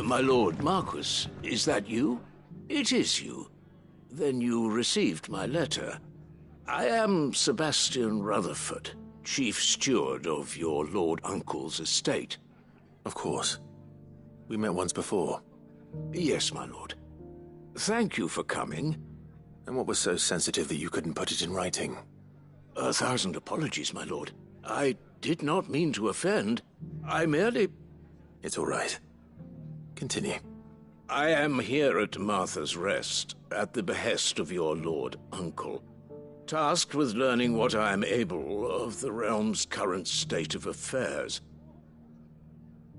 My lord Marquis, is that you? It is you. Then you received my letter. I am Sebastian Rutherford, Chief Steward of your Lord Uncle's estate. Of course. We met once before. Yes, my lord. Thank you for coming. And what was so sensitive that you couldn't put it in writing? 1,000 apologies, my lord. I did not mean to offend. I merely... It's all right. Continue. I am here at Martha's Rest, at the behest of your Lord Uncle, tasked with learning what I am able of the realm's current state of affairs.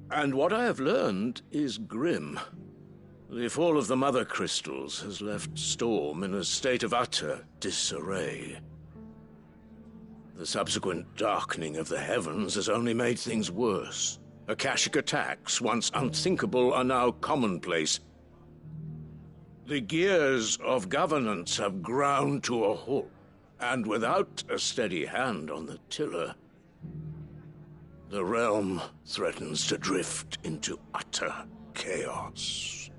And what I have learned is grim. The fall of the Mother Crystals has left Storm in a state of utter disarray. The subsequent darkening of the heavens has only made things worse. Akashic attacks, once unthinkable, are now commonplace. The gears of governance have ground to a halt, and without a steady hand on the tiller, the realm threatens to drift into utter chaos.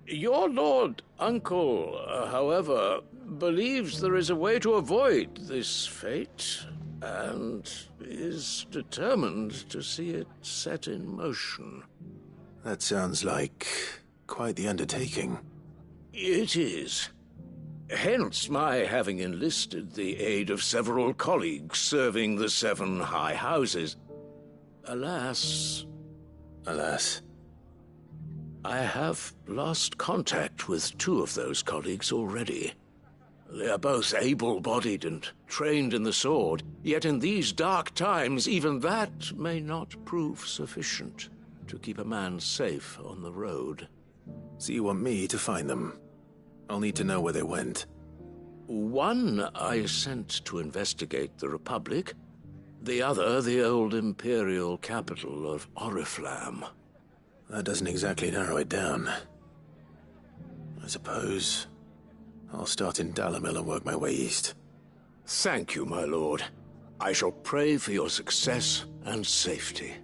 Your Lord Uncle, however, believes there is a way to avoid this fate, and is determined to see it set in motion. That sounds like quite the undertaking. It is. Hence my having enlisted the aid of several colleagues serving the 7 high houses. Alas, I have lost contact with 2 of those colleagues already. They are both able-bodied and trained in the sword, yet in these dark times even that may not prove sufficient to keep a man safe on the road. So you want me to find them? I'll need to know where they went. One I sent to investigate the Republic, the other the old Imperial capital of Oriflamme. That doesn't exactly narrow it down. I suppose I'll start in Dalamil and work my way east. Thank you, my lord. I shall pray for your success and safety.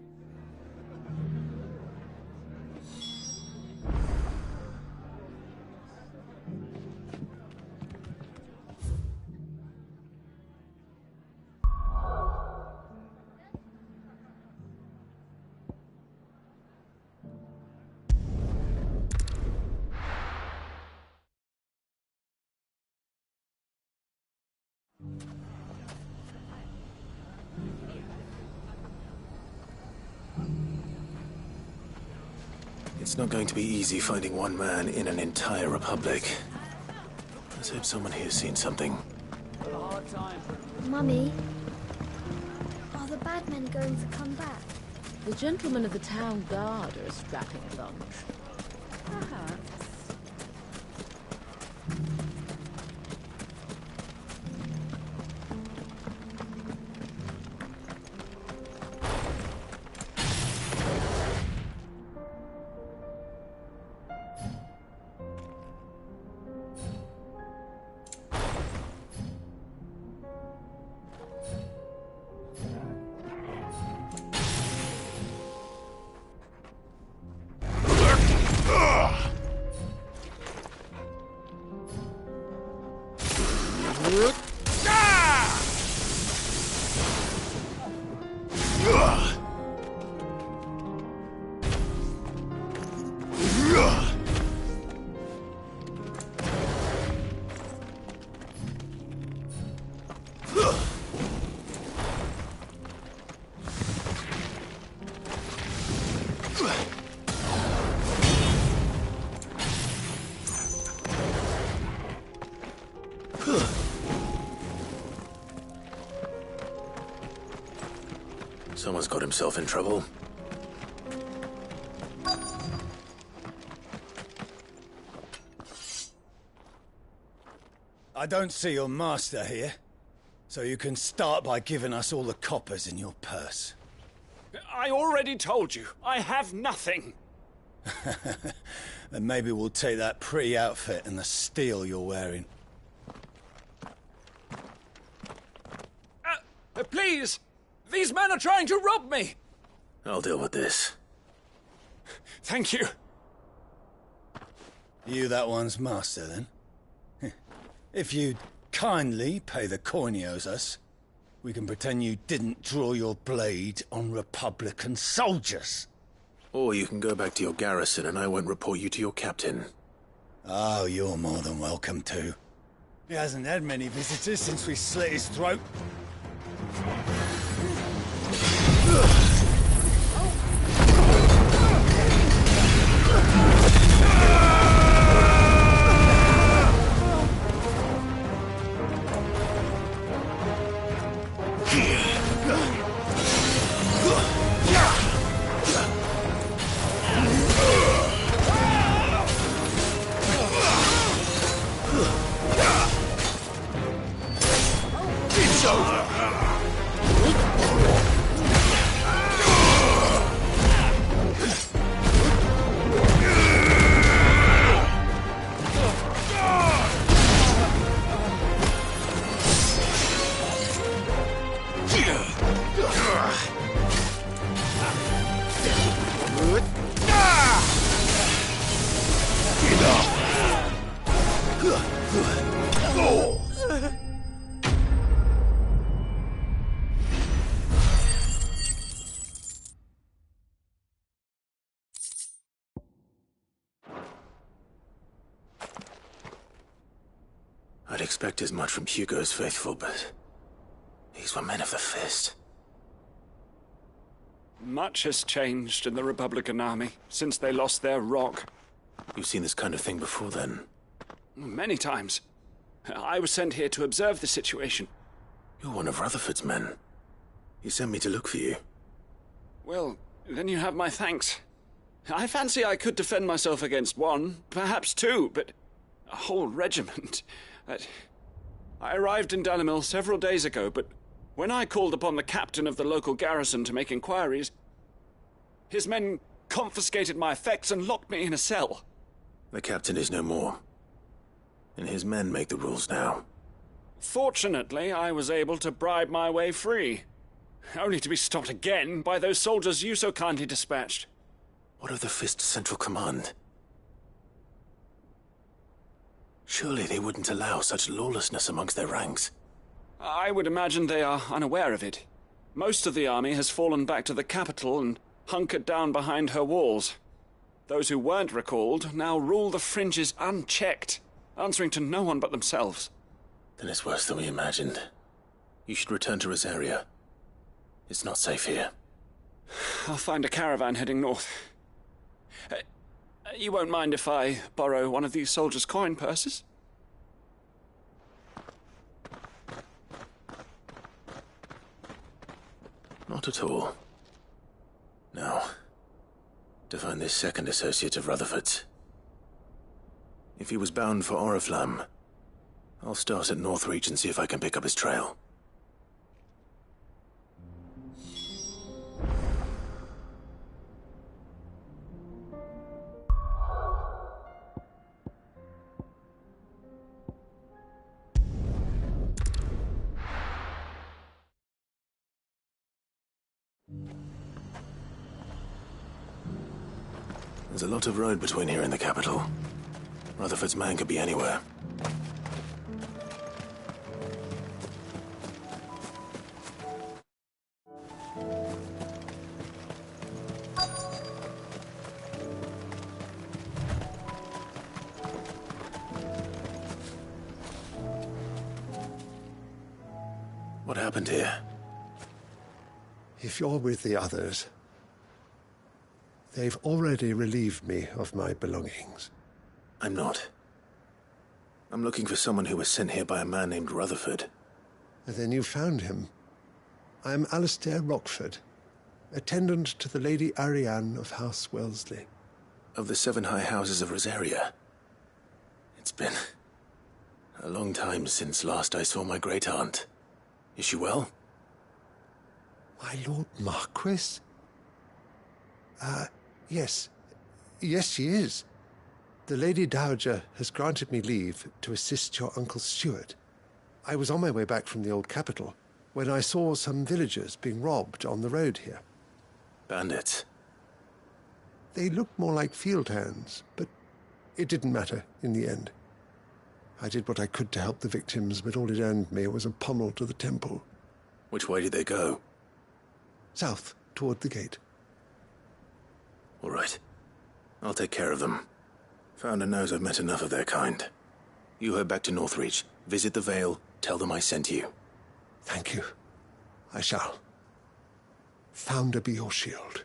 It's not going to be easy finding one man in an entire republic. Let's hope someone here's seen something. Mummy, are the bad men going to come back? The gentlemen of the town guard are strapping a bunch. Perhaps. Someone's got himself in trouble. I don't see your master here, so you can start by giving us all the coppers in your purse. I already told you, I have nothing. Then maybe we'll take that pretty outfit and the steel you're wearing. Please! These men are trying to rob me! I'll deal with this. Thank you. You that one's master, then? If you'd kindly pay the coin he owes us, we can pretend you didn't draw your blade on Republican soldiers. Or you can go back to your garrison and I won't report you to your captain. Oh, you're more than welcome to. He hasn't had many visitors since we slit his throat. I'd expect as much from Hugo's faithful, but these were men of the fist. Much has changed in the Republican army since they lost their rock. You've seen this kind of thing before, then? Many times. I was sent here to observe the situation. You're one of Rutherford's men. He sent me to look for you. Well, then you have my thanks. I fancy I could defend myself against one, perhaps two, but a whole regiment. I arrived in Dalimil several days ago, but when I called upon the captain of the local garrison to make inquiries, his men confiscated my effects and locked me in a cell. The captain is no more, and his men make the rules now. Fortunately, I was able to bribe my way free, only to be stopped again by those soldiers you so kindly dispatched. What of the Fist's central command? Surely they wouldn't allow such lawlessness amongst their ranks. I would imagine they are unaware of it. Most of the army has fallen back to the capital and hunkered down behind her walls. Those who weren't recalled now rule the fringes unchecked, answering to no one but themselves. Then it's worse than we imagined. You should return to Rosaria. It's not safe here. I'll find a caravan heading north. You won't mind if I borrow one of these soldiers' coin purses? Not at all. Now, to find this second associate of Rutherford's. If he was bound for Oriflamme, I'll start at Northreach and see if I can pick up his trail. There's a lot of road between here and the capital. Rutherford's man could be anywhere. What happened here? If you're with the others, they've already relieved me of my belongings. I'm not. I'm looking for someone who was sent here by a man named Rutherford. And then you found him. I am Alistair Rockford, attendant to the Lady Ariane of House Wellesley. Of the 7 high houses of Rosaria. It's been a long time since last I saw my great-aunt. Is she well? My Lord Marquis? Yes. Yes, she is. The Lady Dowager has granted me leave to assist your Uncle Stuart. I was on my way back from the old capital when I saw some villagers being robbed on the road here. Bandits? They looked more like field hands, but It didn't matter in the end. I did what I could to help the victims, but all it earned me was a pommel to the temple. Which way did they go? South, toward the gate. All right. I'll take care of them. Founder knows I've met enough of their kind. You head back to Northreach, visit the Vale, tell them I sent you. Thank you. I shall. Founder be your shield.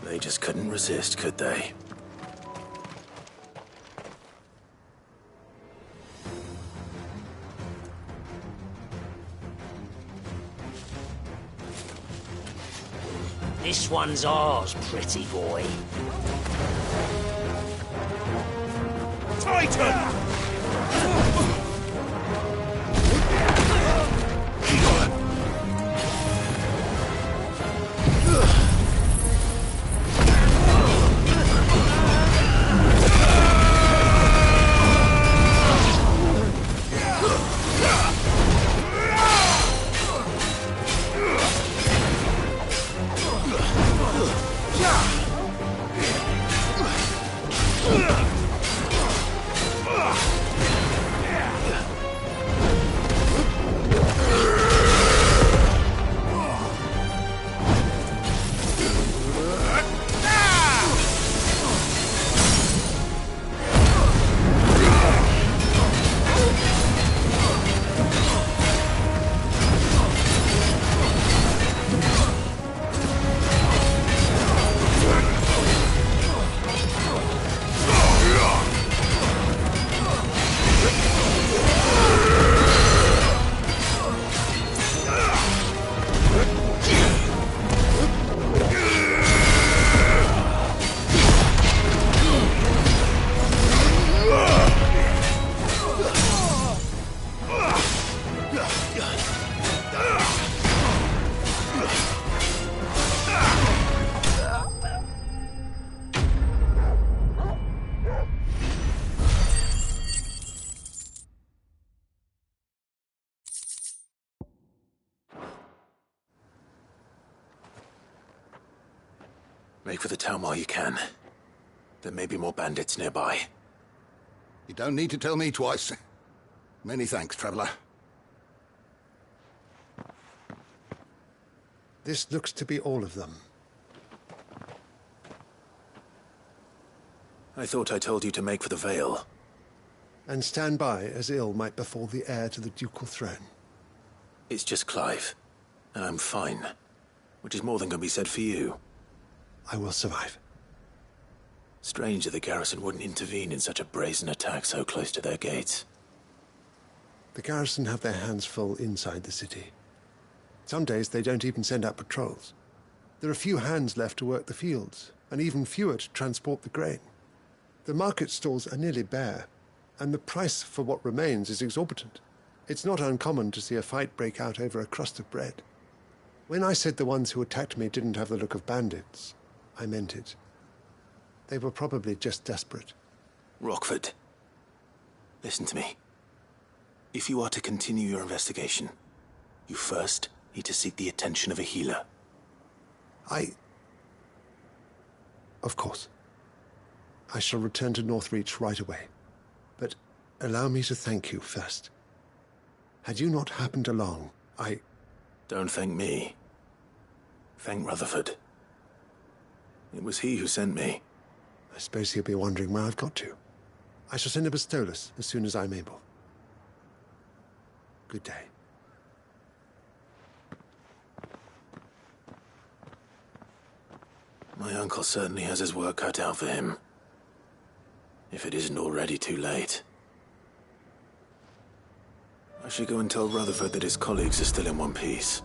They just couldn't resist, could they? This one's ours, pretty boy. Titan! Make for the town while you can. There may be more bandits nearby. You don't need to tell me twice. Many thanks, traveler. This looks to be all of them. I thought I told you to make for the Vale. And stand by as ill might befall the heir to the ducal throne. It's just Clive, and I'm fine. Which is more than can be said for you. I will survive. Strange that the garrison wouldn't intervene in such a brazen attack so close to their gates. The garrison have their hands full inside the city. Some days they don't even send out patrols. There are few hands left to work the fields, and even fewer to transport the grain. The market stalls are nearly bare, and the price for what remains is exorbitant. It's not uncommon to see a fight break out over a crust of bread. When I said the ones who attacked me didn't have the look of bandits, I meant it. They were probably just desperate. Rockford, listen to me. If you are to continue your investigation, you first need to seek the attention of a healer. Of course. I shall return to Northreach right away. But allow me to thank you first. Had you not happened along, Don't thank me. Thank Rutherford. It was he who sent me. I suppose he'll be wondering where I've got to. I shall send a Bastolus as soon as I'm able. Good day. My uncle certainly has his work cut out for him. If it isn't already too late. I should go and tell Rutherford that his colleagues are still in one piece.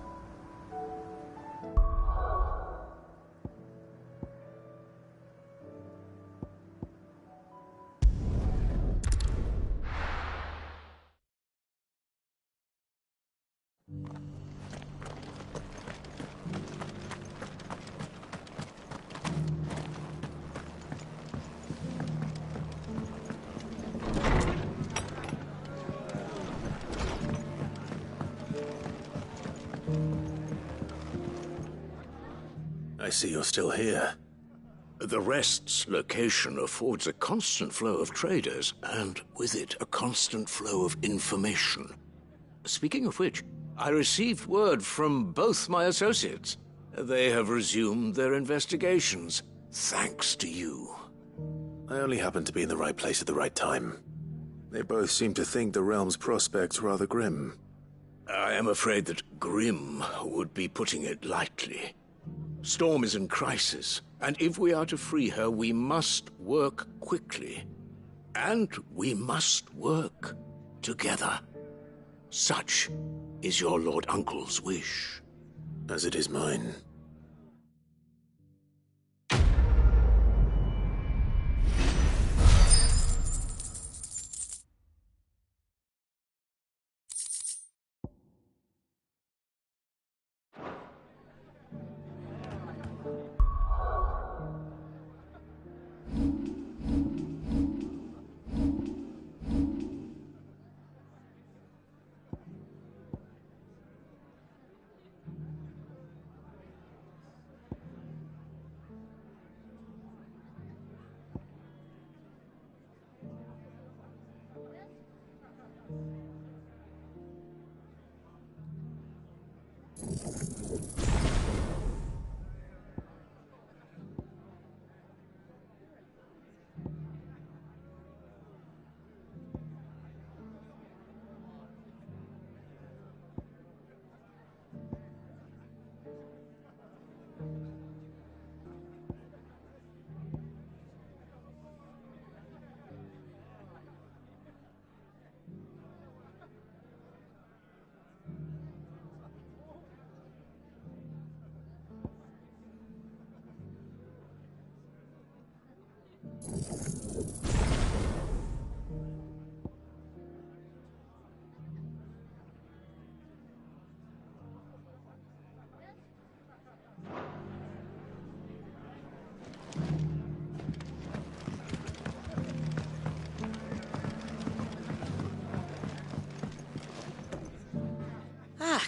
I see you're still here. The Rest's location affords a constant flow of traders, and with it, a constant flow of information. Speaking of which, I received word from both my associates. They have resumed their investigations, thanks to you. I only happened to be in the right place at the right time. They both seem to think the realm's prospects rather grim. I am afraid that grim would be putting it lightly. Storm is in crisis, and if we are to free her, we must work quickly. And we must work together. Such is your Lord Uncle's wish. As it is mine.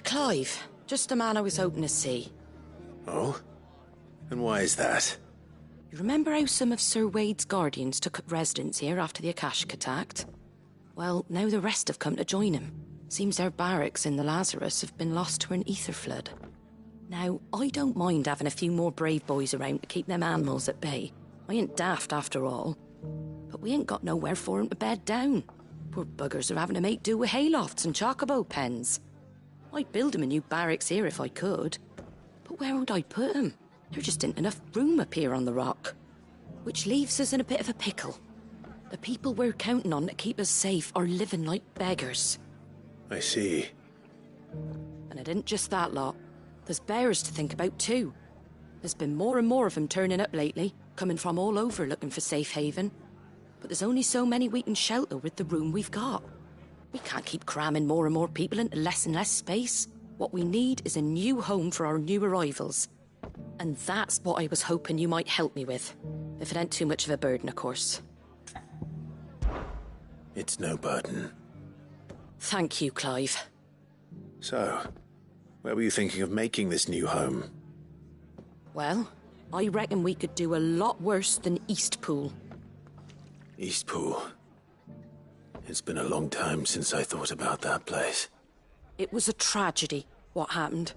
Clive. Just the man I was hoping to see. Oh? And why is that? You remember how some of Sir Wade's guardians took up residence here after the Akashic attacked? Well, now the rest have come to join him. Seems their barracks in the Lazarus have been lost to an ether flood. Now, I don't mind having a few more brave boys around to keep them animals at bay. I ain't daft after all. But we ain't got nowhere for 'em to bed down. Poor buggers are having to make do with haylofts and chocobo pens. I'd build 'em a new barracks here if I could. But where would I put 'em? There just ain't enough room up here on the rock. Which leaves us in a bit of a pickle. The people we're counting on to keep us safe are living like beggars. I see. And it ain't just that lot. There's bears to think about too. There's been more and more of them turning up lately, coming from all over looking for safe haven. But there's only so many we can shelter with the room we've got. We can't keep cramming more and more people into less and less space. What we need is a new home for our new arrivals. And that's what I was hoping you might help me with. If it ain't too much of a burden, of course. It's no burden. Thank you, Clive. So, where were you thinking of making this new home? Well, I reckon we could do a lot worse than Eastpool. Eastpool. It's been a long time since I thought about that place. It was a tragedy, what happened.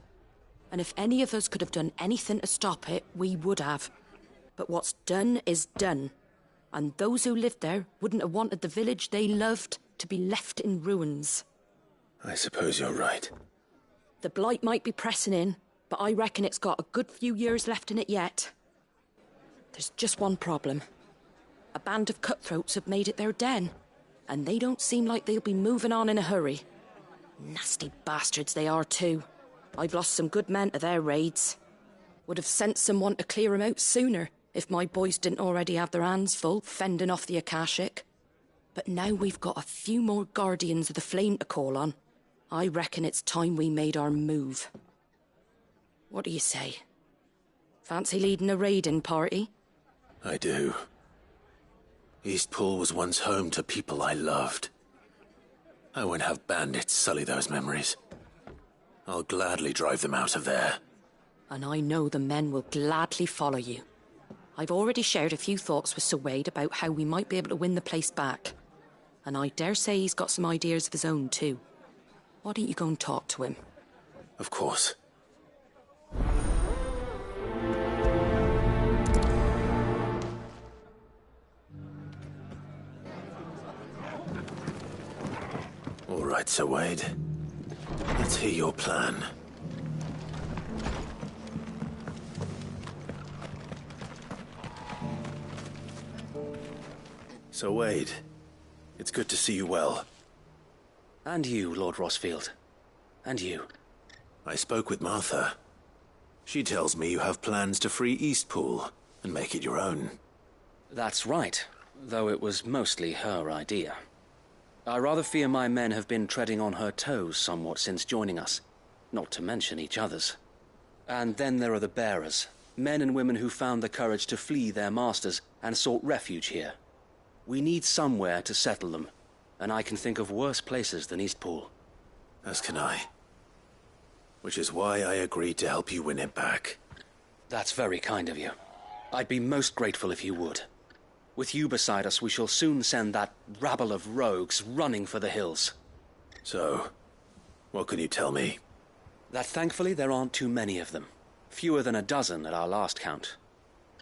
And if any of us could have done anything to stop it, we would have. But what's done is done. And those who lived there wouldn't have wanted the village they loved to be left in ruins. I suppose you're right. The blight might be pressing in, but I reckon it's got a good few years left in it yet. There's just one problem. A band of cutthroats have made it their den, and they don't seem like they'll be moving on in a hurry. Nasty bastards they are too. I've lost some good men to their raids. Would have sent someone to clear 'em out sooner if my boys didn't already have their hands full fending off the Akashic. But now we've got a few more guardians of the flame to call on. I reckon it's time we made our move. What do you say? Fancy leading a raiding party? I do. Eastpool was once home to people I loved. I won't have bandits sully those memories. I'll gladly drive them out of there. And I know the men will gladly follow you. I've already shared a few thoughts with Sir Wade about how we might be able to win the place back. And I dare say he's got some ideas of his own too. Why don't you go and talk to him? Of course. All right, Sir Wade. Let's hear your plan. Sir Wade, it's good to see you well. And you, Lord Rossfield. And you. I spoke with Martha. She tells me you have plans to free Eastpool and make it your own. That's right, though it was mostly her idea. I rather fear my men have been treading on her toes somewhat since joining us, not to mention each other's. And then there are the bearers, men and women who found the courage to flee their masters and sought refuge here. We need somewhere to settle them, and I can think of worse places than Eastpool. As can I. Which is why I agreed to help you win it back. That's very kind of you. I'd be most grateful if you would. With you beside us, we shall soon send that rabble of rogues running for the hills. So, what can you tell me? That thankfully there aren't too many of them. Fewer than a dozen at our last count.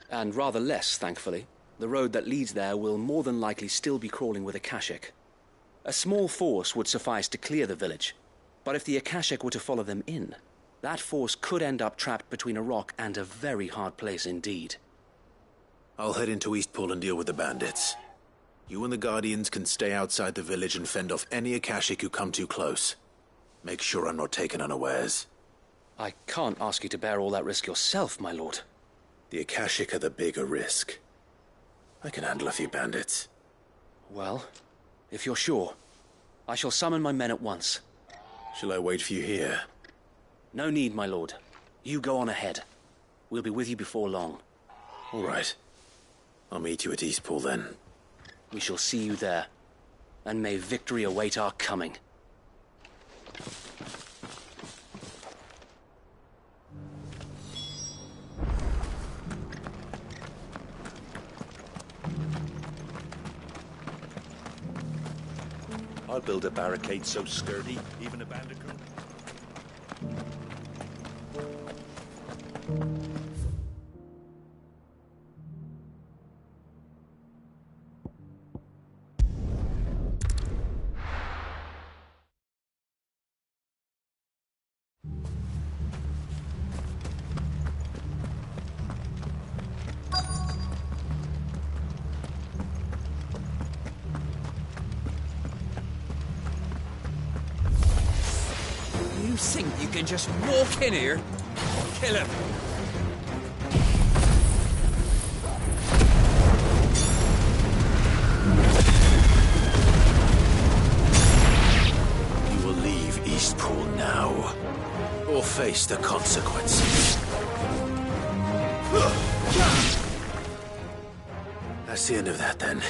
And rather less, thankfully, the road that leads there will more than likely still be crawling with Akashic. A small force would suffice to clear the village, but if the Akashic were to follow them in, that force could end up trapped between a rock and a very hard place indeed. I'll head into Eastpool and deal with the bandits. You and the Guardians can stay outside the village and fend off any Akashic who come too close. Make sure I'm not taken unawares. I can't ask you to bear all that risk yourself, my lord. The Akashic are the bigger risk. I can handle a few bandits. Well, if you're sure, I shall summon my men at once. Shall I wait for you here? No need, my lord. You go on ahead. We'll be with you before long. All right. I'll meet you at Eastpool then. We shall see you there, and may victory await our coming. I'll build a barricade so sturdy, even a bandicoot. You think you can just walk in here? Kill him! You will leave Eastpool now, or face the consequences. That's the end of that, then.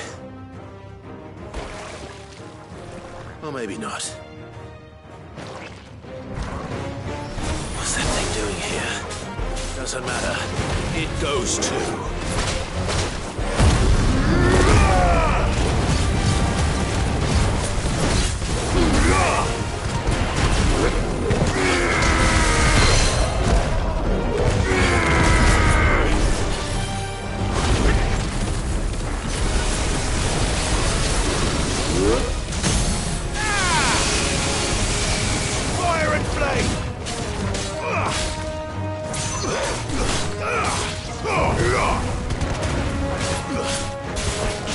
Or maybe not. What's that thing doing here? Doesn't matter. It goes too. Fire and flame!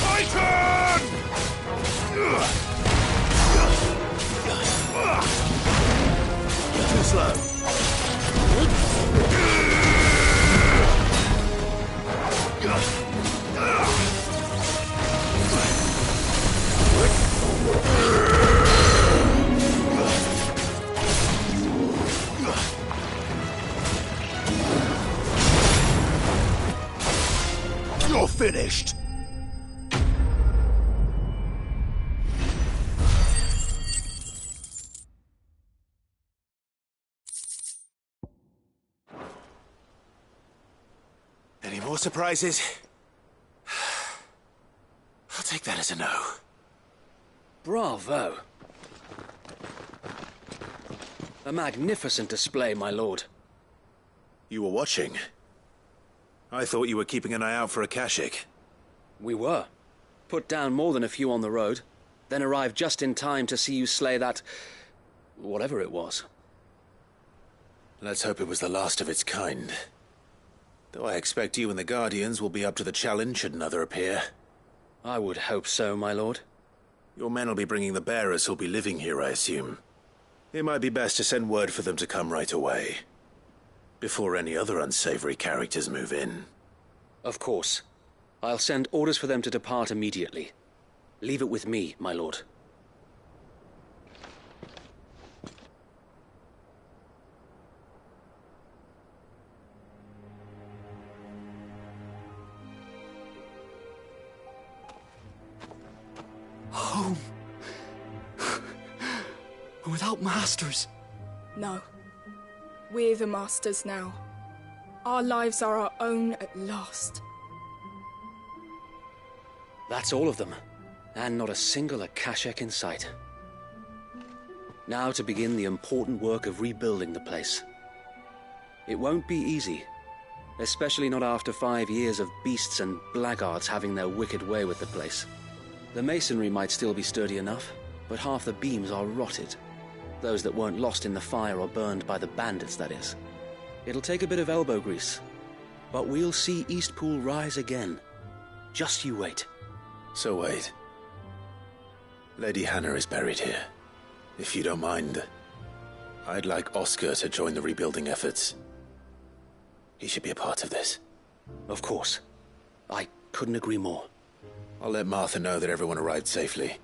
Titan! Too slow. You're finished! Any more surprises? I'll take that as a no. Bravo. A magnificent display, my lord. You were watching? I thought you were keeping an eye out for a Kashik. We were. Put down more than a few on the road, then arrived just in time to see you slay that... whatever it was. Let's hope it was the last of its kind. Though I expect you and the Guardians will be up to the challenge should another appear. I would hope so, my lord. Your men will be bringing the bearers who'll be living here, I assume. It might be best to send word for them to come right away, before any other unsavory characters move in. Of course. I'll send orders for them to depart immediately. Leave it with me, my lord. Home. Without masters. No. We're the masters now. Our lives are our own at last. That's all of them, and not a single Akashek in sight. Now to begin the important work of rebuilding the place. It won't be easy, especially not after 5 years of beasts and blackguards having their wicked way with the place. The masonry might still be sturdy enough, but half the beams are rotted. Those that weren't lost in the fire or burned by the bandits, that is. It'll take a bit of elbow grease, but we'll see Eastpool rise again. Just you wait. So wait. Lady Hannah is buried here. If you don't mind, I'd like Oscar to join the rebuilding efforts. He should be a part of this. Of course. I couldn't agree more. I'll let Martha know that everyone arrived safely.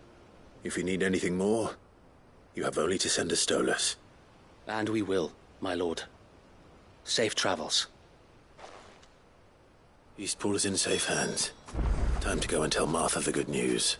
If you need anything more, you have only to send a Stolas. And we will, my lord. Safe travels. Eastpool is in safe hands. Time to go and tell Martha the good news.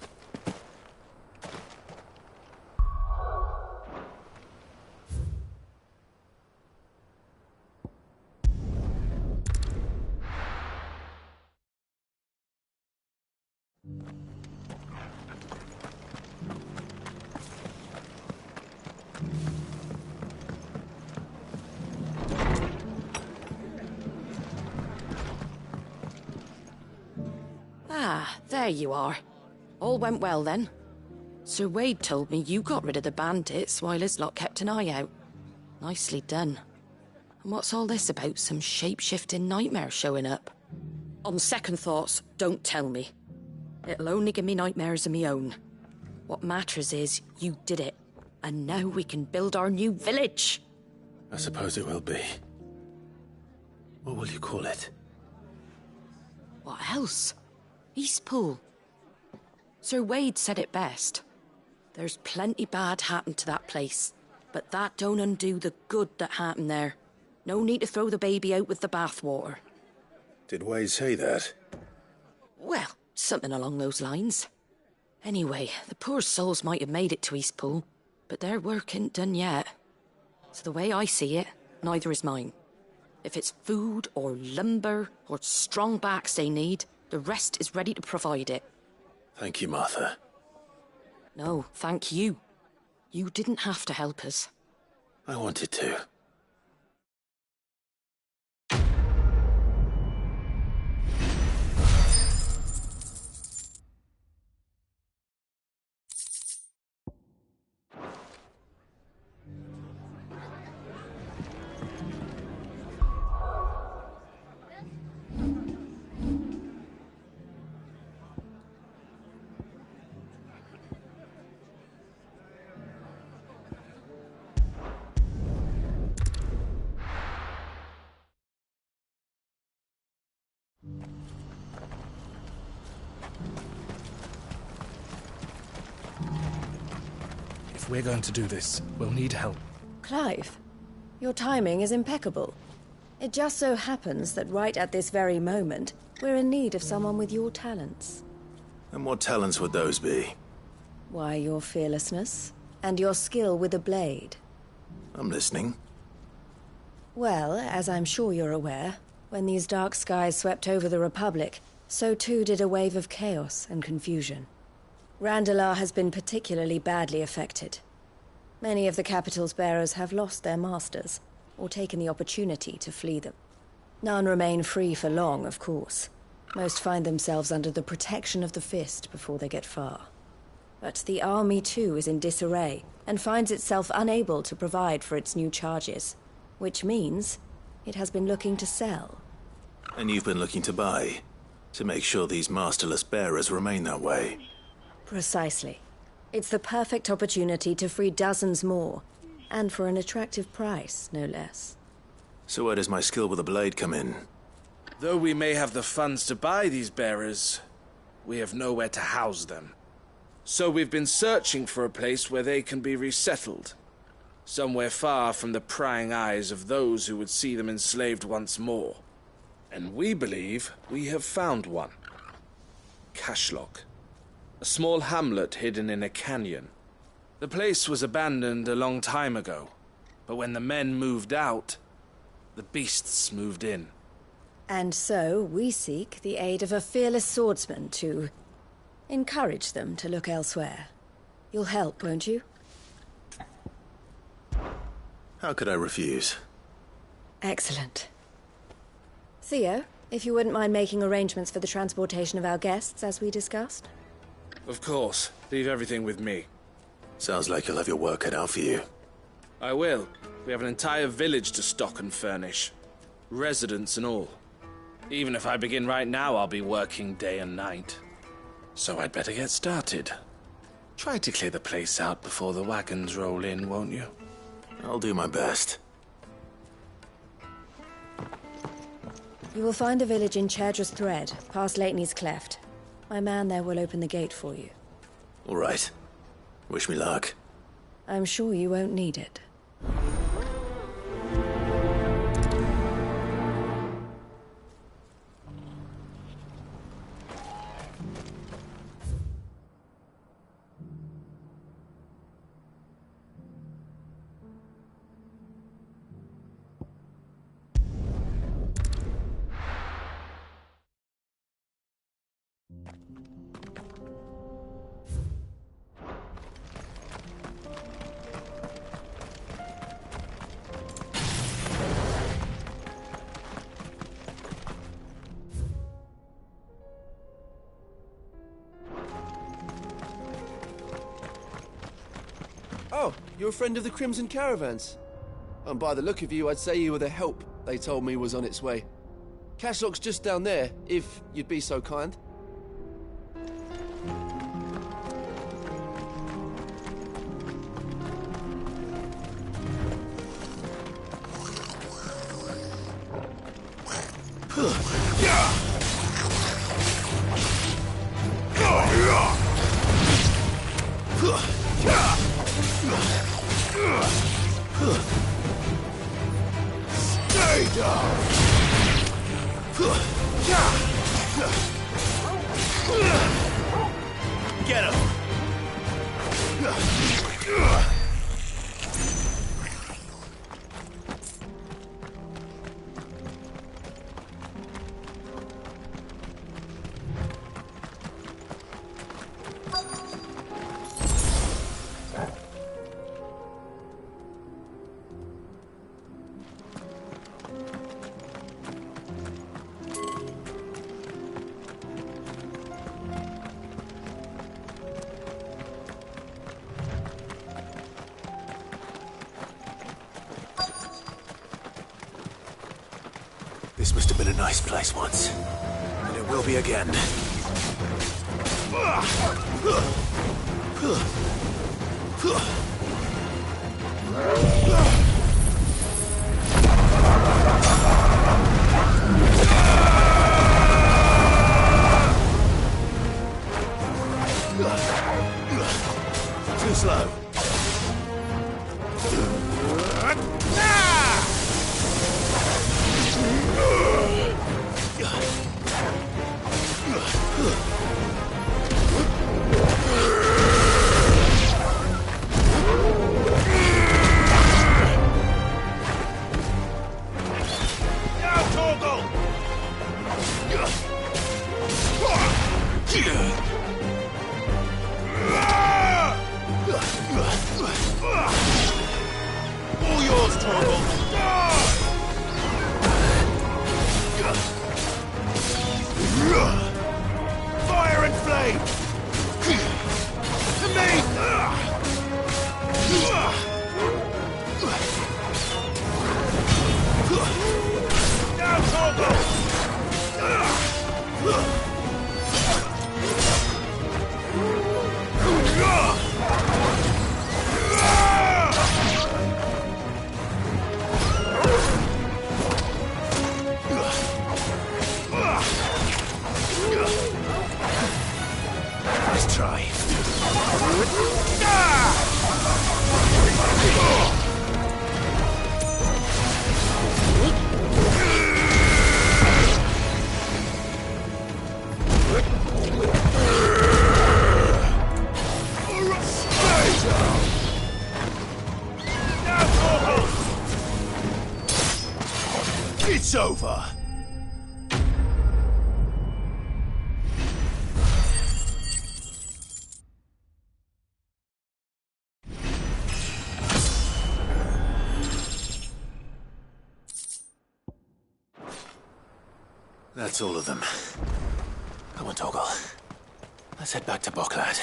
Ah, there you are. All went well then. Sir Wade told me you got rid of the bandits while his lot kept an eye out. Nicely done. And what's all this about some shape-shifting nightmare showing up? On second thoughts, don't tell me. It'll only give me nightmares of me own. What matters is you did it. And now we can build our new village. I suppose it will be. What will you call it? What else? Eastpool. Sir Wade said it best. There's plenty bad happened to that place, but that don't undo the good that happened there. No need to throw the baby out with the bathwater. Did Wade say that? Well, something along those lines. Anyway, the poor souls might have made it to Eastpool, but their work ain't done yet. So the way I see it, neither is mine. If it's food or lumber or strong backs they need, the rest is ready to provide it. Thank you, Martha. No, thank you. You didn't have to help us. I wanted to. If we're going to do this, we'll need help. Clive, your timing is impeccable. It just so happens that right at this very moment, we're in need of someone with your talents. And what talents would those be? Why, your fearlessness and your skill with a blade. I'm listening. Well, as I'm sure you're aware, When these dark skies swept over the Republic, so too did a wave of chaos and confusion. Randalar has been particularly badly affected. Many of the capital's bearers have lost their masters, or taken the opportunity to flee them. None remain free for long, of course. Most find themselves under the protection of the Fist before they get far. But the army too is in disarray, and finds itself unable to provide for its new charges. Which means it has been looking to sell. And you've been looking to buy, to make sure these masterless bearers remain that way. Precisely. It's the perfect opportunity to free dozens more, and for an attractive price, no less. So where does my skill with a blade come in? Though we may have the funds to buy these bearers, we have nowhere to house them. So we've been searching for a place where they can be resettled. Somewhere far from the prying eyes of those who would see them enslaved once more. And we believe we have found one. Cashlock. A small hamlet hidden in a canyon. The place was abandoned a long time ago, but when the men moved out, the beasts moved in. And so we seek the aid of a fearless swordsman to encourage them to look elsewhere. You'll help, won't you? How could I refuse? Excellent. Theo, if you wouldn't mind making arrangements for the transportation of our guests, as we discussed. Of course. Leave everything with me. Sounds like you'll have your work cut out for you. I will. We have an entire village to stock and furnish. Residents and all. Even if I begin right now, I'll be working day and night. So I'd better get started. Try to clear the place out before the wagons roll in, won't you? I'll do my best. You will find the village in Chairdra's Thread, past Lateney's Cleft. My man there will open the gate for you. All right. Wish me luck. I'm sure you won't need it. Oh, you're a friend of the Crimson Caravans. And by the look of you, I'd say you were the help they told me was on its way. Cashlock's just down there, if you'd be so kind. Stay down! Get him! This must have been a nice place once. And it will be again. Too slow. Now, Torgal! All yours, Torgal! Fire and flame! To me! Now, Torgal! Let's try. It's over. That's all of them. Come on, Torgal. Let's head back to Boklad.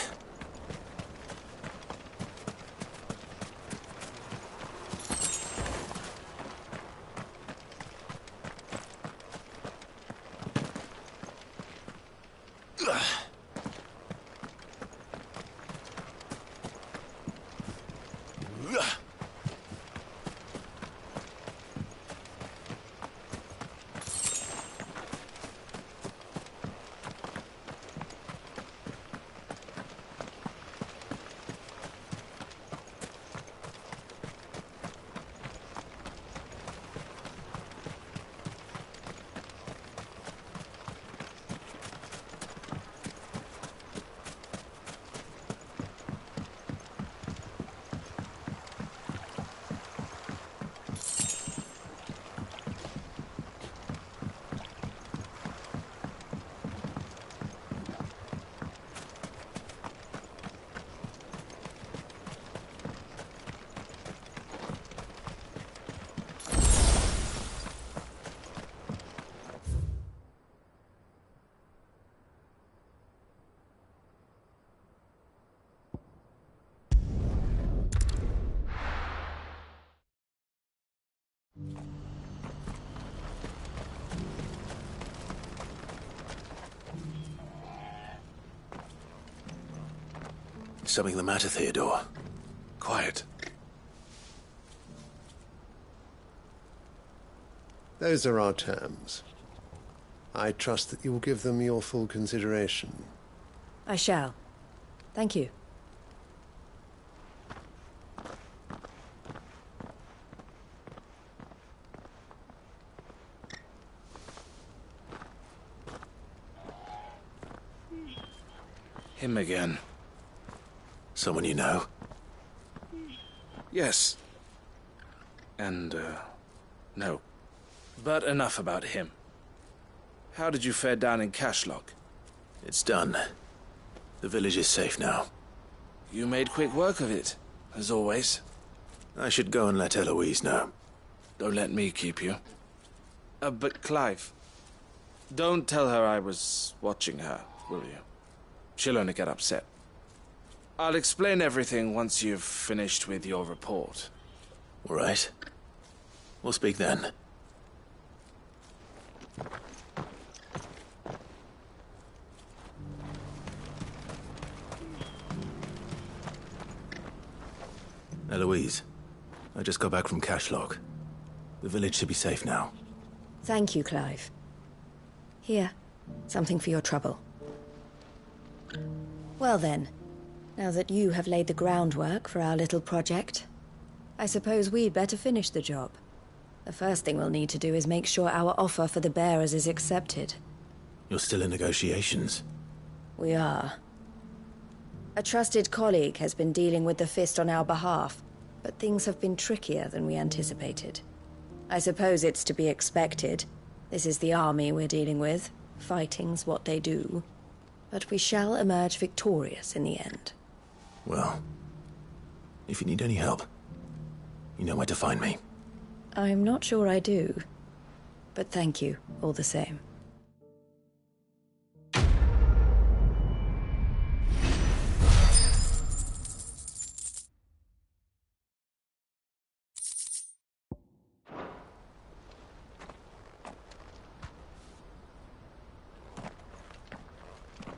Something the matter, Theodore? Quiet. Those are our terms. I trust that you will give them your full consideration. I shall. Thank you. Him again. Someone you know? Yes. And, no. But enough about him. How did you fare down in Cashlock? It's done. The village is safe now. You made quick work of it, as always. I should go and let Eloise know. Don't let me keep you. But Clive, don't tell her I was watching her, will you? She'll only get upset. I'll explain everything once you've finished with your report. All right. We'll speak then. Eloise, I just got back from Cashlock. The village should be safe now. Thank you, Clive. Here, something for your trouble. Well then, now that you have laid the groundwork for our little project, I suppose we'd better finish the job. The first thing we'll need to do is make sure our offer for the bearers is accepted. You're still in negotiations? We are. A trusted colleague has been dealing with the Fist on our behalf, but things have been trickier than we anticipated. I suppose it's to be expected. This is the army we're dealing with. Fighting's what they do. But we shall emerge victorious in the end. Well, If you need any help, you know where to find me. I'm not sure I do, but thank you all the same.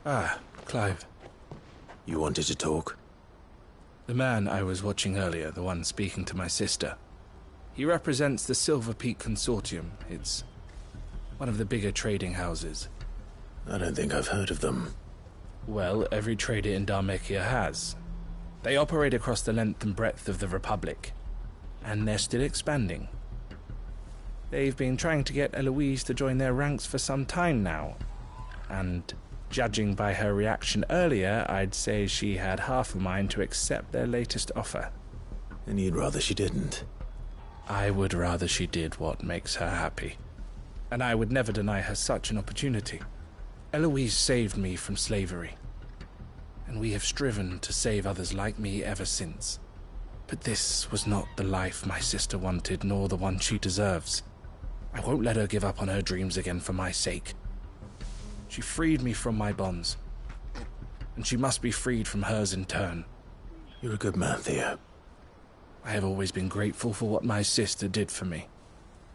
Ah, Clive. You wanted to talk? The man I was watching earlier, the one speaking to my sister. He represents the Silver Peak Consortium. It's one of the bigger trading houses. I don't think I've heard of them. Well, every trader in Dharmekia has. They operate across the length and breadth of the Republic, and they're still expanding. They've been trying to get Eloise to join their ranks for some time now, and judging by her reaction earlier, I'd say she had half a mind to accept their latest offer. And you'd rather she didn't? I would rather she did what makes her happy. And I would never deny her such an opportunity. Eloise saved me from slavery, and we have striven to save others like me ever since. But this was not the life my sister wanted, nor the one she deserves. I won't let her give up on her dreams again for my sake. She freed me from my bonds, and she must be freed from hers in turn. You're a good man, Theo. I have always been grateful for what my sister did for me,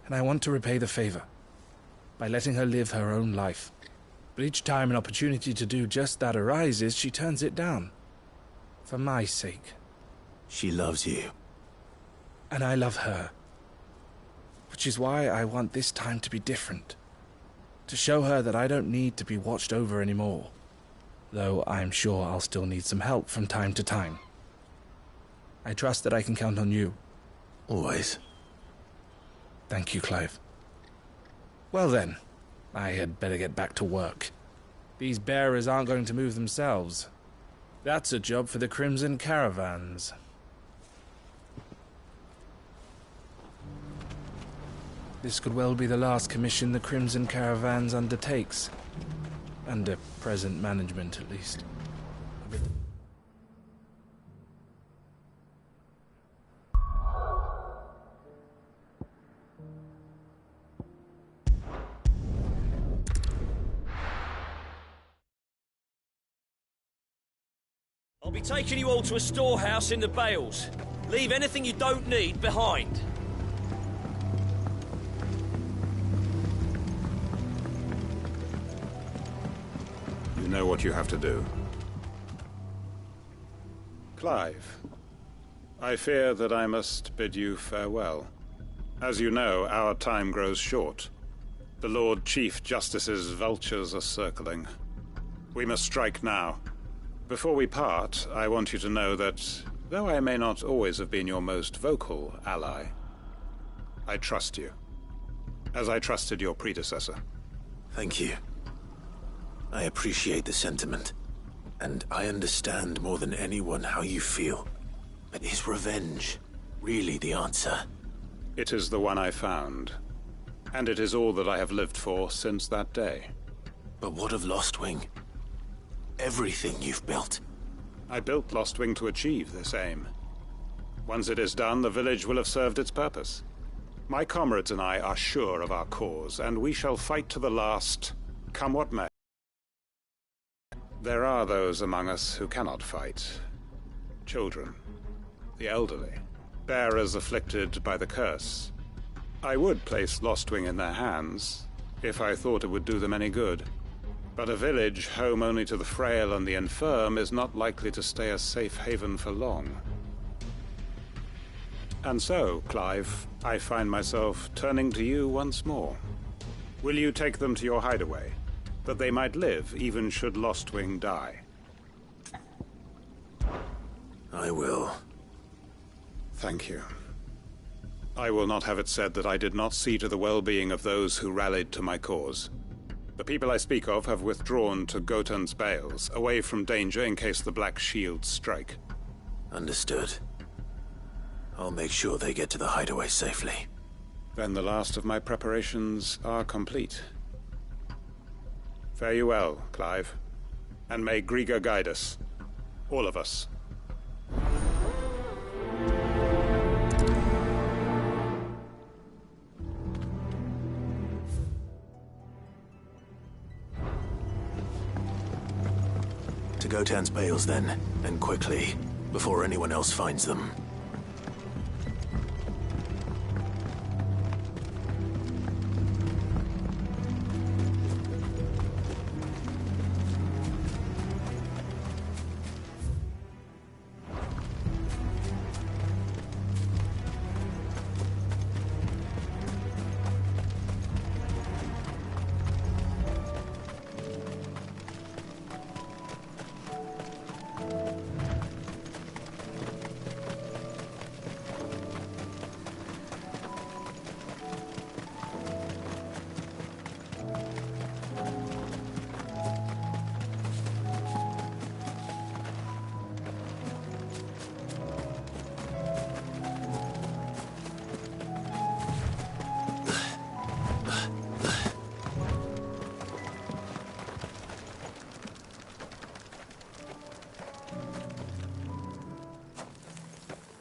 and I want to repay the favor by letting her live her own life. But each time an opportunity to do just that arises, she turns it down. For my sake. She loves you. And I love her. Which is why I want this time to be different. To show her that I don't need to be watched over anymore. Though I'm sure I'll still need some help from time to time. I trust that I can count on you. Always. Thank you, Clive. Well then, I had better get back to work. These bearers aren't going to move themselves. That's a job for the Crimson Caravans. This could well be the last commission the Crimson Caravans undertakes. Under present management, at least. I'll be taking you all to a storehouse in the Bales. Leave anything you don't need behind. You know what you have to do. Clive, I fear that I must bid you farewell. As you know, our time grows short. The Lord Chief Justice's vultures are circling. We must strike now. Before we part, I want you to know that, though I may not always have been your most vocal ally, I trust you, as I trusted your predecessor. Thank you. I appreciate the sentiment, and I understand more than anyone how you feel. But is revenge really the answer? It is the one I found, and it is all that I have lived for since that day. But what of Lostwing? Everything you've built. I built Lostwing to achieve this aim. Once it is done, the village will have served its purpose. My comrades and I are sure of our cause, and we shall fight to the last, come what may. There are those among us who cannot fight. Children, the elderly, bearers afflicted by the curse. I would place Lostwing in their hands, if I thought it would do them any good. But a village home only to the frail and the infirm is not likely to stay a safe haven for long. And so, Clive, I find myself turning to you once more. Will you take them to your hideaway, that they might live even should Lostwing die? I will. Thank you. I will not have it said that I did not see to the well-being of those who rallied to my cause. The people I speak of have withdrawn to Gotan's Bales, away from danger in case the Black Shields strike. Understood. I'll make sure they get to the hideaway safely. Then the last of my preparations are complete. Fare you well, Clive. And may Griga guide us. All of us. Gotan's bales then, and quickly, before anyone else finds them.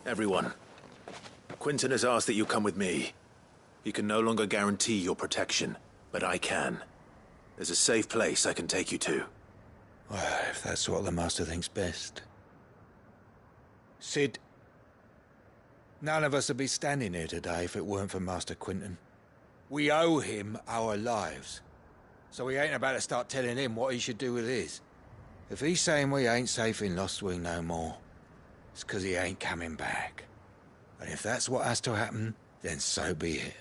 Everyone, Quinton has asked that you come with me. He can no longer guarantee your protection, but I can. There's a safe place I can take you to. Well, if that's what the Master thinks best. Sid, none of us would be standing here today if it weren't for Master Quinton. We owe him our lives. So we ain't about to start telling him what he should do with his. If he's saying we ain't safe in Lost Wing no more, it's 'cause he ain't coming back. And if that's what has to happen, then so be it.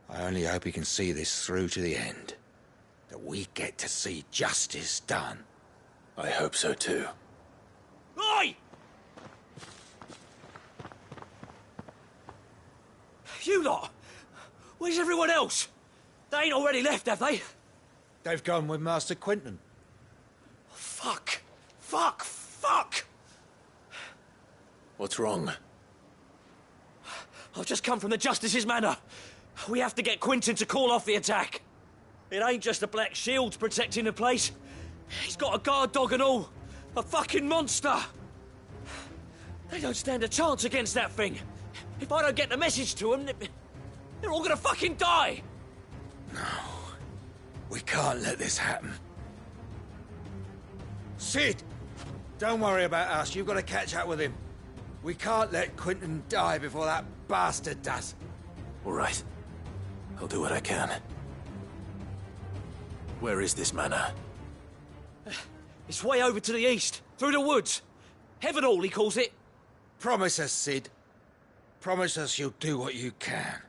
I only hope he can see this through to the end. That we get to see justice done. I hope so too. Oi! You lot! Where's everyone else? They ain't already left, have they? They've gone with Master Quinton. Fuck! Fuck! Fuck! What's wrong? I've just come from the Justice's Manor. We have to get Quinton to call off the attack. It ain't just the Black Shields protecting the place. He's got a guard dog and all. A fucking monster. They don't stand a chance against that thing. If I don't get the message to them, they're all gonna fucking die. No. We can't let this happen. Sid! Don't worry about us. You've got to catch up with him. We can't let Quinton die before that bastard does. All right. I'll do what I can. Where is this manor? It's way over to the east, through the woods. Heaven Hall, he calls it. Promise us, Sid. Promise us you'll do what you can.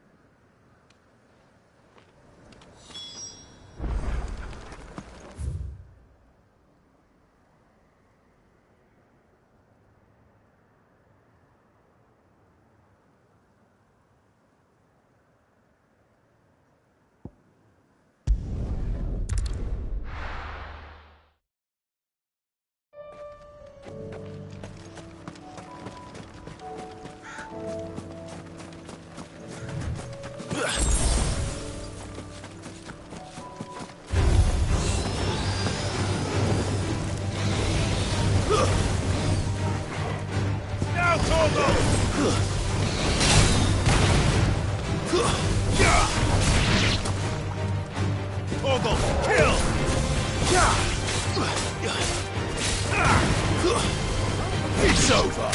It's over.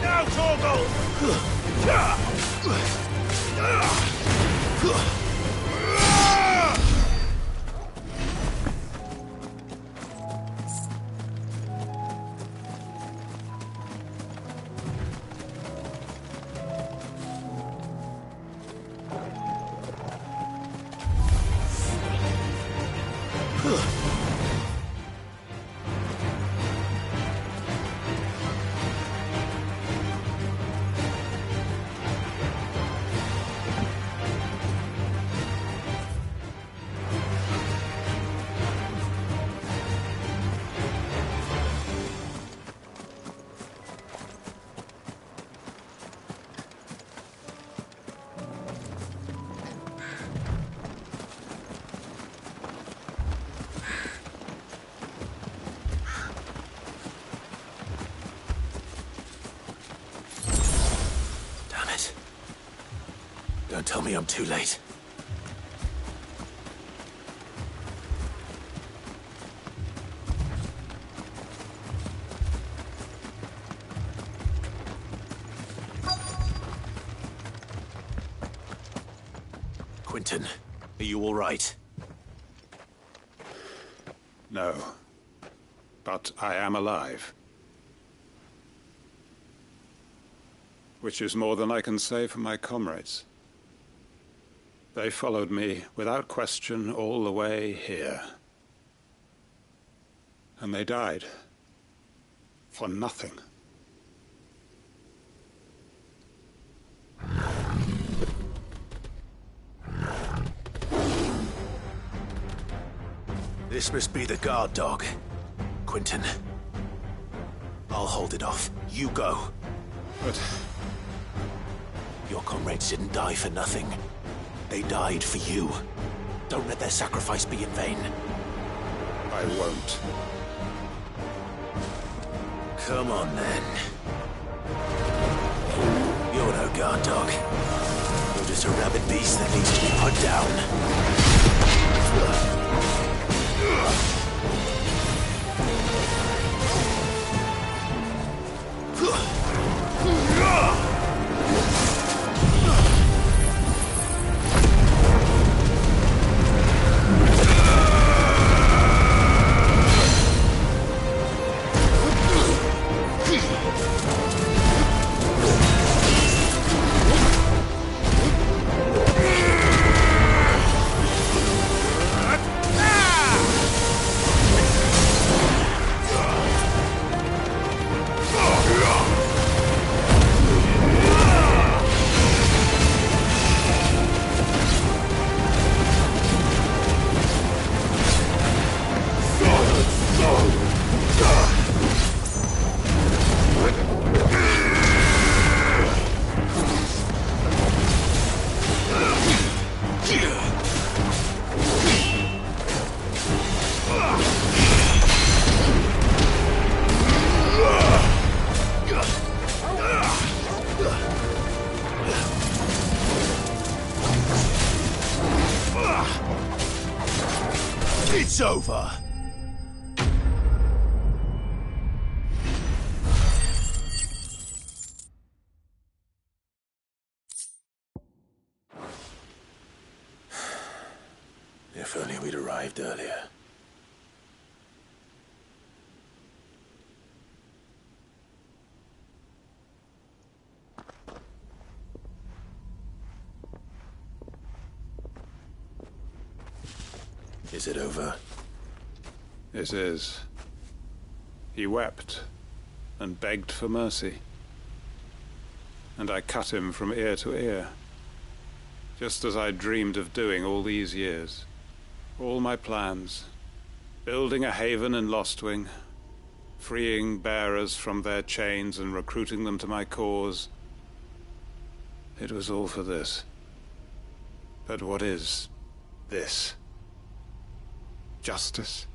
Now, Torgal! Don't tell me I'm too late. Quinton, are you all right? No. But I am alive. Which is more than I can say for my comrades. They followed me without question all the way here. And they died. For nothing. This must be the guard dog. Quinton. I'll hold it off. You go. But... your comrades didn't die for nothing. They died for you. Don't let their sacrifice be in vain. I won't. Come on, then. You're no guard dog. You're just a rabid beast that needs to be put down. It's over. If only we'd arrived earlier. Is it over? It is. He wept and begged for mercy. And I cut him from ear to ear, just as I dreamed of doing all these years. All my plans, building a haven in Lostwing, freeing bearers from their chains and recruiting them to my cause. It was all for this. But what is this? Justice?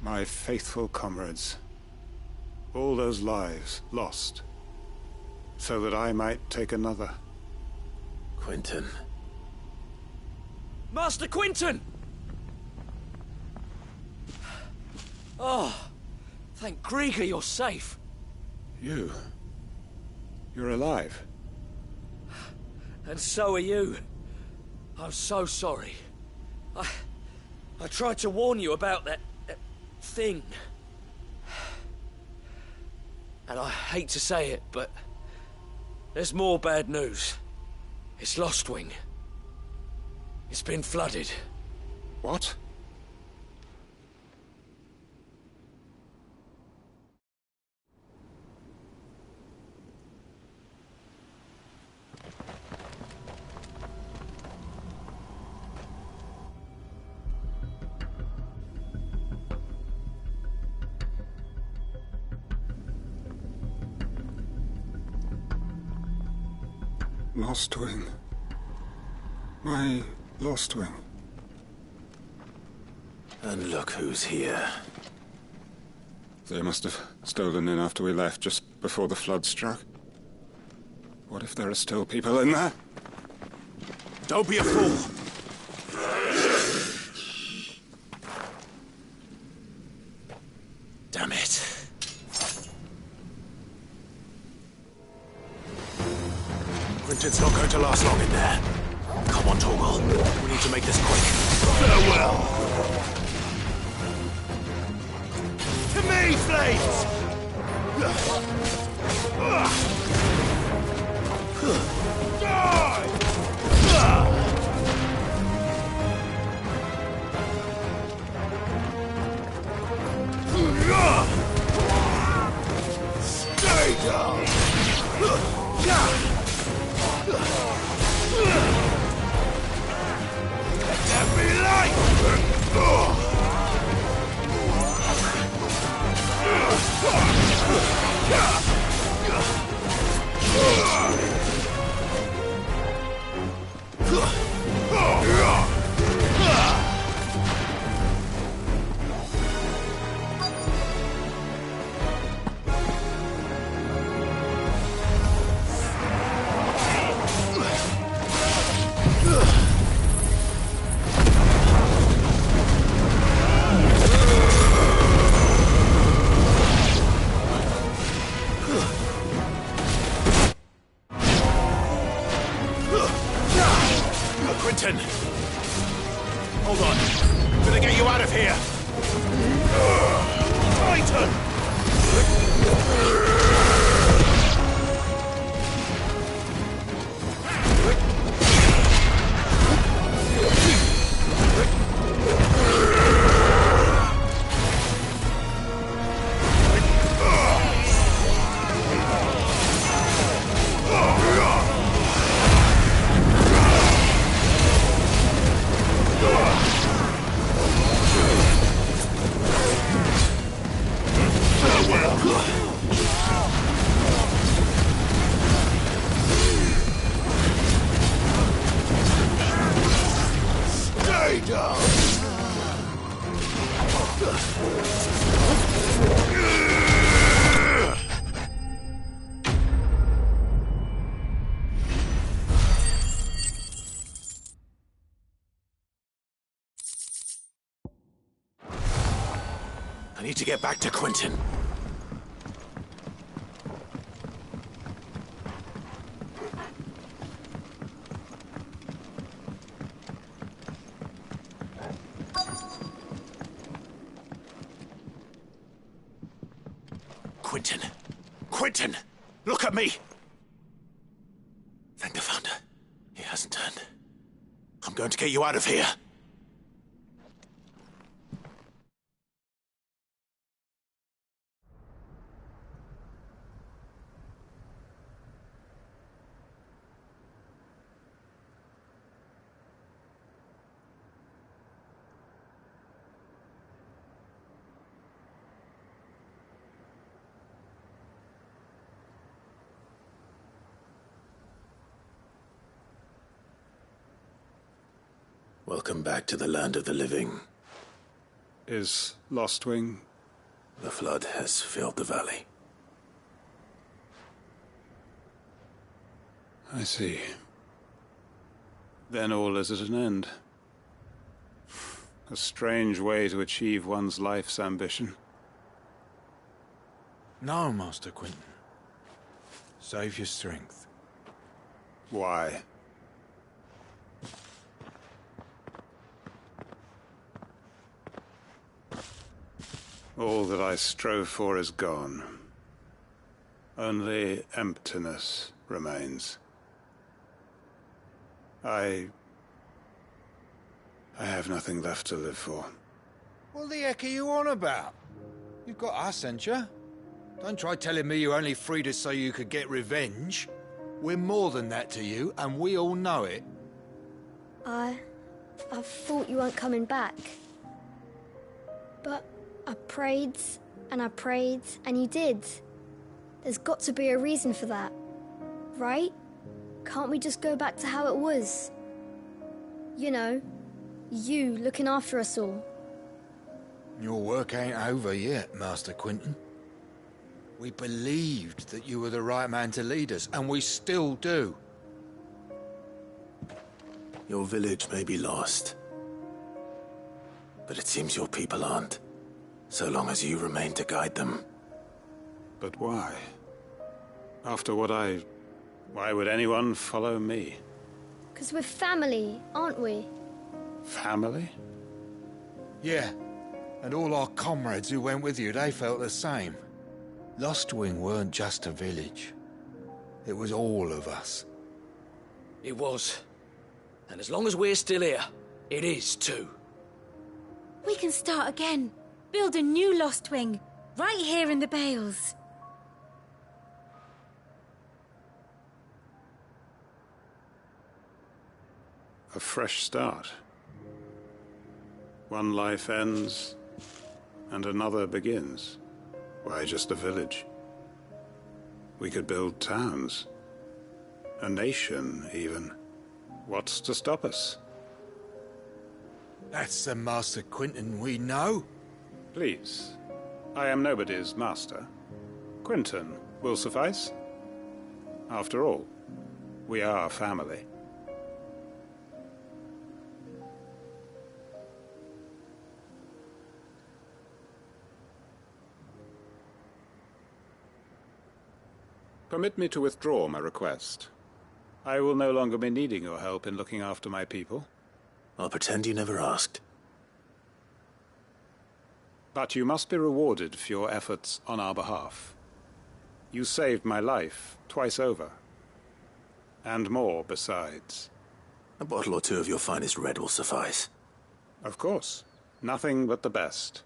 My faithful comrades. All those lives lost, so that I might take another. Quinton. Master Quinton! Oh, thank Grieger you're safe. You're alive. And so are you. I'm so sorry. I tried to warn you about that thing. And I hate to say it, but there's more bad news. It's Lostwing. It's been flooded. What? Lostwing. My Lostwing. And look who's here. They must have stolen in after we left, just before the flood struck. What if there are still people in there? Don't be a fool! Damn it. Quinton's not going to last long in there. Come Come on, Torgal. We need to make this quick. Farewell. To me, Flames! Stay down! Let me light! Quentin! Hold on. I'm gonna get you out of here! Titan! Stay down! I need to get back to Quentin. Quentin! Quentin! Look at me! Thank the Founder. He hasn't turned. I'm going to get you out of here. Welcome back to the land of the living. Is Lostwing? The flood has filled the valley. I see. Then all is at an end. A strange way to achieve one's life's ambition. No, Master Quentin. Save your strength. Why? All that I strove for is gone. Only emptiness remains. I have nothing left to live for. What the heck are you on about? You've got us, ain't you? Don't try telling me you only freed us so you could get revenge. We're more than that to you, and we all know it. I thought you weren't coming back. But I prayed, and you did. There's got to be a reason for that, right? Can't we just go back to how it was? You know, you looking after us all. Your work ain't over yet, Master Quentin. We believed that you were the right man to lead us, and we still do. Your village may be lost, but it seems your people aren't, so long as you remain to guide them. But why? After what why would anyone follow me? 'Cause we're family, aren't we? Family? Yeah, and all our comrades who went with you, they felt the same. Lostwing weren't just a village. It was all of us. It was. And as long as we're still here, it is too. We can start again. Build a new Lostwing, right here in the Bales. A fresh start. One life ends, and another begins. Why, just a village. We could build towns. A nation, even. What's to stop us? That's the Master Quinton we know. Please. I am nobody's master. Quinton will suffice. After all, we are family. Permit me to withdraw my request. I will no longer be needing your help in looking after my people. I'll pretend you never asked. But you must be rewarded for your efforts on our behalf. You saved my life twice over. And more besides. A bottle or two of your finest red will suffice. Of course. Nothing but the best.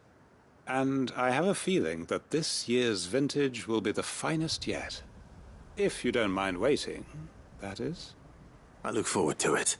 And I have a feeling that this year's vintage will be the finest yet. If you don't mind waiting, that is. I look forward to it.